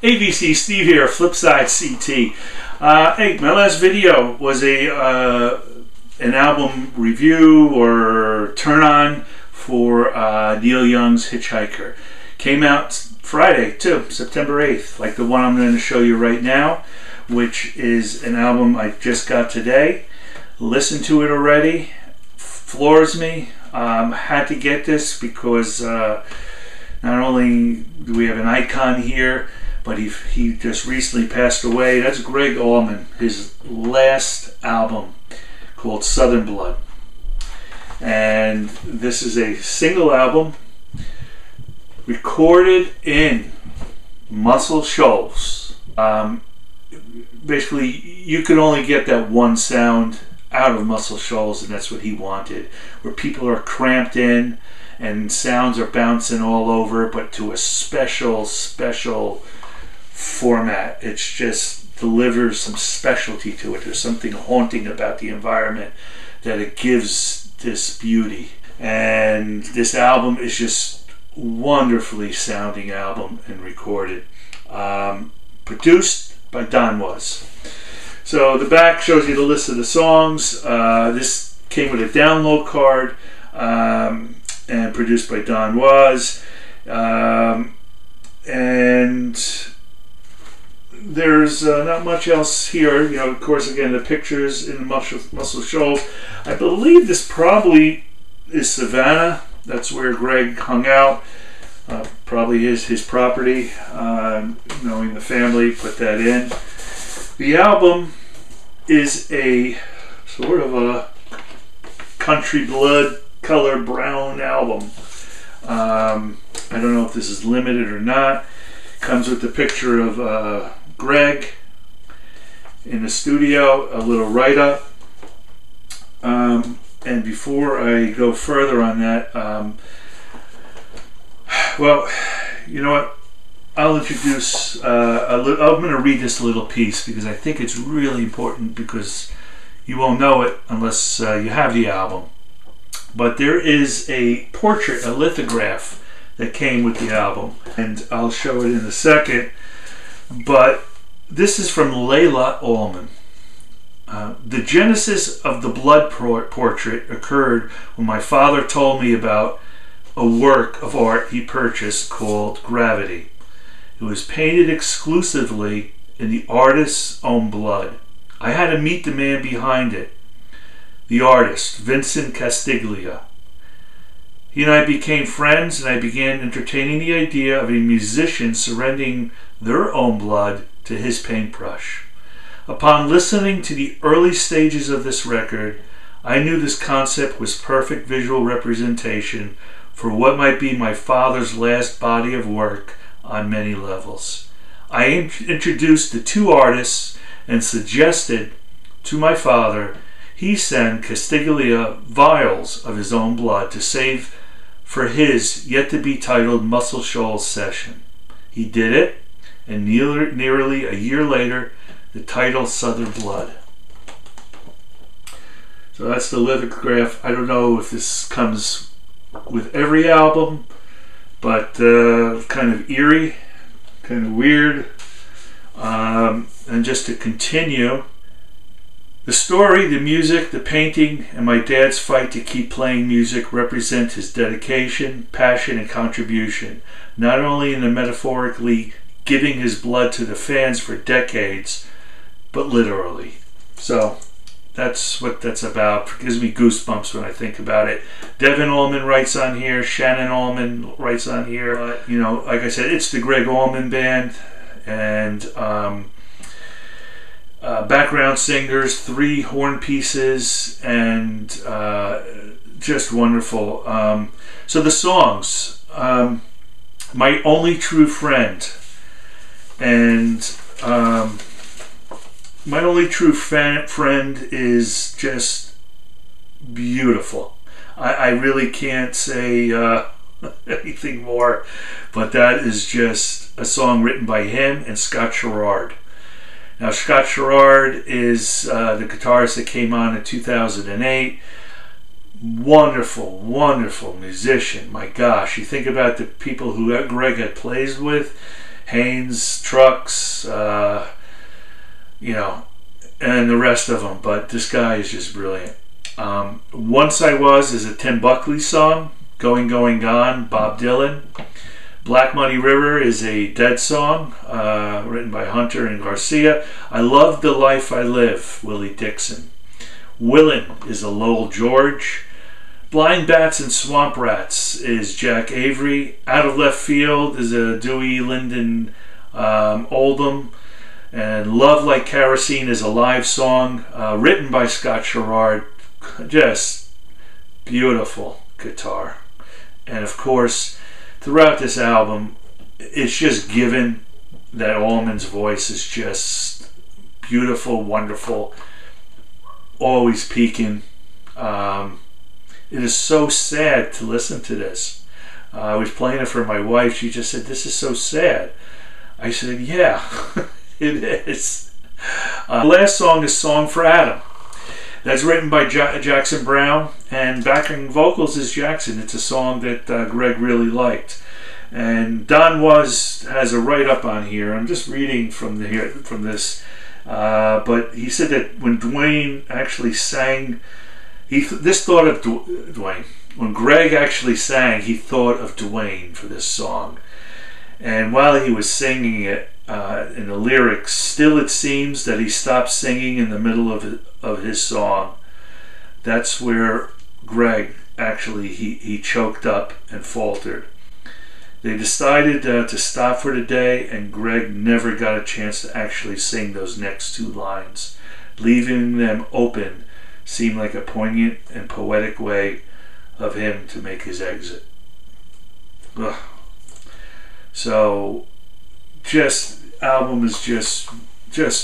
AVC Steve here, FlipSideCT. Hey, my last video was an album review or turn on for Neil Young's Hitchhiker. Came out Friday too, September 8th, like the one I'm going to show you right now, which is an album I just got today. Listened to it already, floors me. Had to get this because not only do we have an icon here, but he just recently passed away. That's GREGG ALLMAN, his last album called Southern Blood. And this is a single album recorded in Muscle Shoals. Basically, you could only get that one sound out of Muscle Shoals, and that's what he wanted, where people are cramped in and sounds are bouncing all over, but to a special format. It's just delivers some specialty to it. There's something haunting about the environment that it gives this beauty. And this album is just wonderfully sounding album and recorded. Produced by Don Was. So the back shows you the list of the songs. This came with a download card and produced by Don Was. And there's not much else here. You know, of course, again, the pictures in the Muscle Shoals. I believe this probably is Savannah. That's where Greg hung out. Probably is his property. Knowing the family, put that in. The album is a sort of a country blood color brown album. I don't know if this is limited or not. Comes with the picture of Greg in the studio, a little write-up. And before I go further on that, well, you know what? I'll introduce, I'm going to read this little piece because I think it's really important, because you won't know it unless you have the album. But there is a portrait, a lithograph that came with the album, and I'll show it in a second. But this is from Layla Allman. The genesis of the blood portrait occurred when my father told me about a work of art he purchased called Gravity. It was painted exclusively in the artist's own blood. I had to meet the man behind it, the artist, Vincent Castiglia. He and I became friends, and I began entertaining the idea of a musician surrendering their own blood to his paintbrush. Upon listening to the early stages of this record, I knew this concept was perfect visual representation for what might be my father's last body of work on many levels. I introduced the two artists and suggested to my father he send Castiglia vials of his own blood to save for his yet-to-be titled Muscle Shoals session. He did it, and nearly a year later, the title Southern Blood. So that's the lithograph. I don't know if this comes with every album, but kind of eerie, kind of weird. And just to continue, the story, the music, the painting, and my dad's fight to keep playing music represent his dedication, passion, and contribution, not only in the metaphorically giving his blood to the fans for decades, but literally. So that's what that's about. It gives me goosebumps when I think about it. Devin Allman writes on here. Shannon Allman writes on here. You know, like I said, it's the GREGG ALLMAN band. And background singers, 3 horn pieces, and just wonderful. So the songs, My Only True Friend. And My Only True Friend is just beautiful. I really can't say anything more, but that is just a song written by him and Scott Sherrard. Now, Scott Sherrard is the guitarist that came on in 2008. Wonderful, wonderful musician. My gosh, you think about the people who Greg had plays with, Haynes, Trucks, you know, and the rest of them. But this guy is just brilliant. Once I Was is a Tim Buckley song. Going, Going, Gone, Bob Dylan. Black Money River is a Dead song, written by Hunter and Garcia. I Love the Life I Live, Willie Dixon. Willin' is a Lowell George. Blind Bats and Swamp Rats is Jack Avery. Out of Left Field is a Dewey Linden Oldham. And Love Like Kerosene is a live song, written by Scott Sherrard. Just beautiful guitar. And of course, throughout this album, it's just given that Allman's voice is just beautiful, wonderful, always peaking. It is so sad to listen to this. I was playing it for my wife. She just said, "This is so sad." I said, "Yeah, it is." The last song is Song for Adam. That's written by Jackson Brown, and backing vocals is Jackson. It's a song that Greg really liked. And Don has a write-up on here. I'm just reading from this. But he said that when Dwayne actually sang, this thought of Dwayne. When Greg actually sang, he thought of Dwayne for this song. And while he was singing it, in the lyrics, still it seems that he stopped singing in the middle of his song. That's where Greg actually, he choked up and faltered. They decided to stop for the day, and Greg never got a chance to actually sing those next two lines. Leaving them open seemed like a poignant and poetic way of him to make his exit. Ugh. So, album is just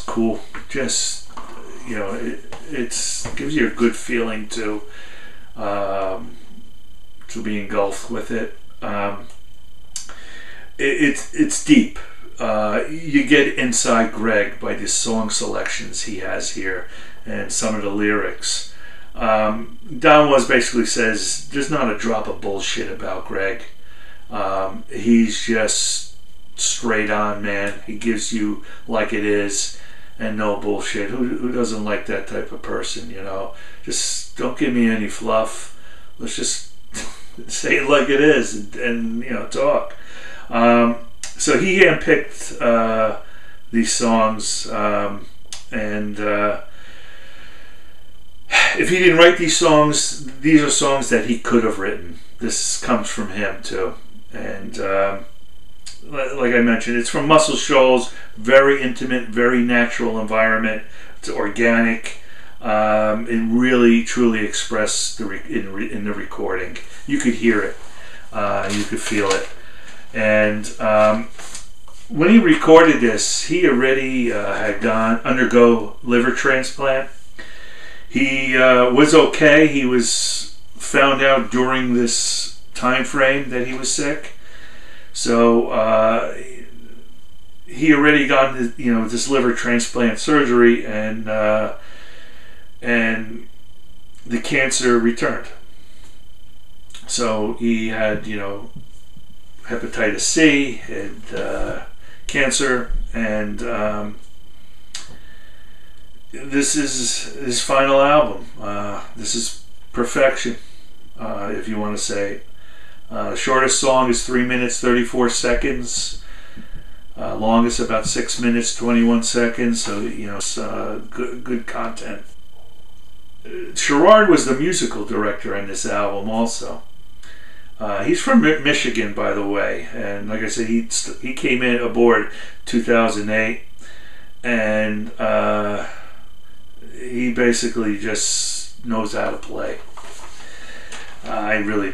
cool. Just, you know, it gives you a good feeling to be engulfed with it. It's deep. You get inside Greg by the song selections he has here and some of the lyrics. Don Was basically says there's not a drop of bullshit about Greg. He's just straight on, man. He gives you like it is and no bullshit. Who doesn't like that type of person, you know? Just don't give me any fluff. Let's just say it like it is and you know, talk. So he handpicked these songs, and if he didn't write these songs, these are songs that he could have written. This comes from him too. And like I mentioned, it's from Muscle Shoals, very intimate, very natural environment. It's organic. It really, truly expressed in the recording. You could hear it. You could feel it. And when he recorded this, he already had undergo liver transplant. He was okay. He was found out during this time frame that he was sick. So he already got this liver transplant surgery, and the cancer returned. So he had hepatitis C and cancer, and this is his final album. This is perfection, if you want to say. The shortest song is 3 minutes 34 seconds. Longest about 6 minutes 21 seconds. So it's good content. Sherrard was the musical director on this album also. He's from Michigan, by the way, and like I said, he came in aboard 2008, and he basically just knows how to play. I really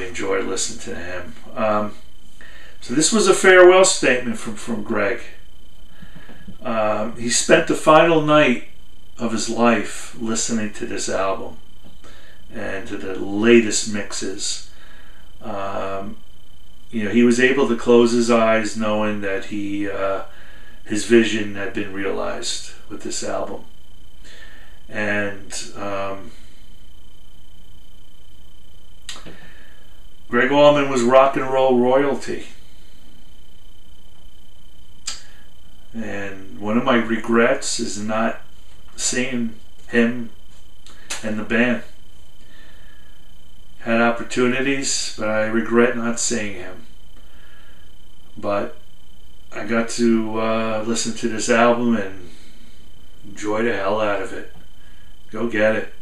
enjoyed listening to him. So this was a farewell statement from Greg. He spent the final night of his life listening to this album and to the latest mixes. He was able to close his eyes knowing that his vision had been realized with this album. And Greg Allman was rock and roll royalty. And one of my regrets is not seeing him and the band. Had opportunities, but I regret not seeing him. But I got to listen to this album and enjoy the hell out of it. Go get it.